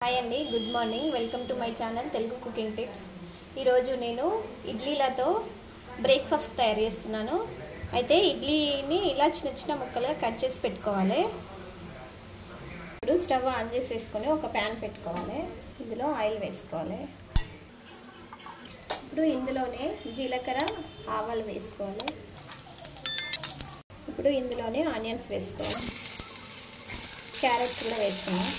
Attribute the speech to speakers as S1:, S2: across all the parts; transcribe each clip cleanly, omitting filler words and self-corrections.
S1: Hi అండి, good morning. Welcome to my channel Telugu cooking tips. ఈరోజు నేను ఇడ్లీలతో బ్రేక్ఫాస్ట్ తయారు చేస్తున్నాను. అయితే ఇడ్లీని ఇలా చిన్న చిన్న ముక్కలుగా కట్ చేసి పెట్టుకోవాలి. ఇప్పుడు స్టవ్ ఆన్ చేసేసుకొని ఒక ప్యాన్ పెట్టుకోవాలి. ఇందులో ఆయిల్ వేసుకోవాలి. ఇప్పుడు ఇందులోనే జీలకర్ర, ఆవాలు వేసుకోవాలి. ఇప్పుడు ఇందులోనే ఆనియన్స్ వేసుకోవాలి. క్యారెట్స్ కూడా వేసుకున్నాం.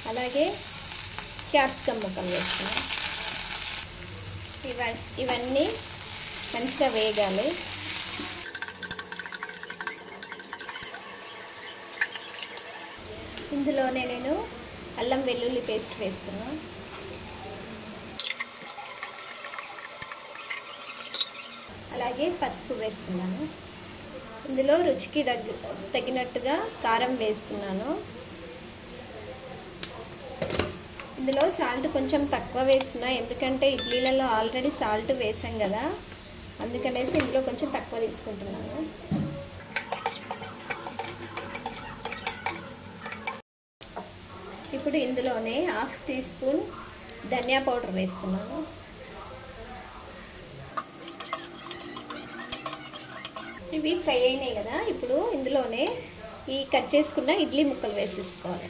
S1: అలాగే క్యాప్సికమ్ ముక్కలు వేసుకున్నాం. ఇవన్నీ మంచిగా వేగాలి. ఇందులోనే నేను అల్లం వెల్లుల్లి పేస్ట్ వేస్తున్నాను. అలాగే పసుపు వేస్తున్నాను. ఇందులో రుచికి తగినట్టుగా కారం వేస్తున్నాను. ఇందులో సాల్ట్ కొంచెం తక్కువ వేస్తున్నా, ఎందుకంటే ఇడ్లీలలో ఆల్రెడీ సాల్ట్ వేసాం కదా, అందుకనేసి ఇందులో కొంచెం తక్కువ తీసుకుంటున్నాను. ఇప్పుడు ఇందులోనే 1/2 టీ స్పూన్ ధనియా పౌడర్ వేస్తున్నాను. ఇవి ఫ్రై అయినాయి కదా, ఇప్పుడు ఇందులోనే ఈ కట్ చేసుకున్న ఇడ్లీ ముక్కలు వేసేసుకోవాలి.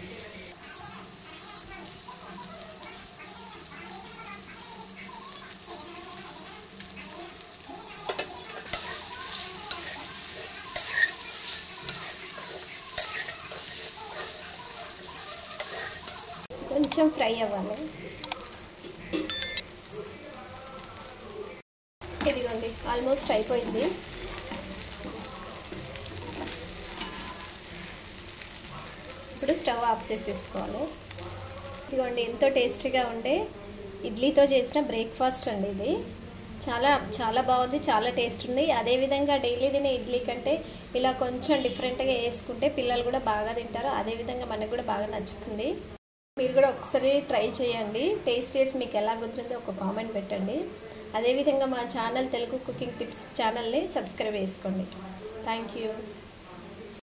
S1: కొంచెం ఫ్రై అవ్వాలి. ఇదిగోండి, ఆల్మోస్ట్ అయిపోయింది. ఇప్పుడు స్టవ్ ఆఫ్ చేసేసుకోవాలి. ఇదిగోండి, ఎంతో టేస్టీగా ఉండే ఇడ్లీతో చేసిన బ్రేక్ఫాస్ట్ అండి ఇది. చాలా చాలా బాగుంది, చాలా టేస్ట్ ఉంది. అదేవిధంగా డైలీ తినే ఇడ్లీ కంటే ఇలా కొంచెం డిఫరెంట్గా వేసుకుంటే పిల్లలు కూడా బాగా తింటారు. అదేవిధంగా మనకు కూడా బాగా నచ్చుతుంది. మీరు కూడా ఒకసారి ట్రై చేయండి. టేస్ట్ చేసి మీకు ఎలా కుదిరిందో ఒక కామెంట్ పెట్టండి. అదేవిధంగా మా ఛానల్ తెలుగు కుకింగ్ టిప్స్ ఛానల్ని సబ్స్క్రైబ్ చేసుకోండి. Thank you.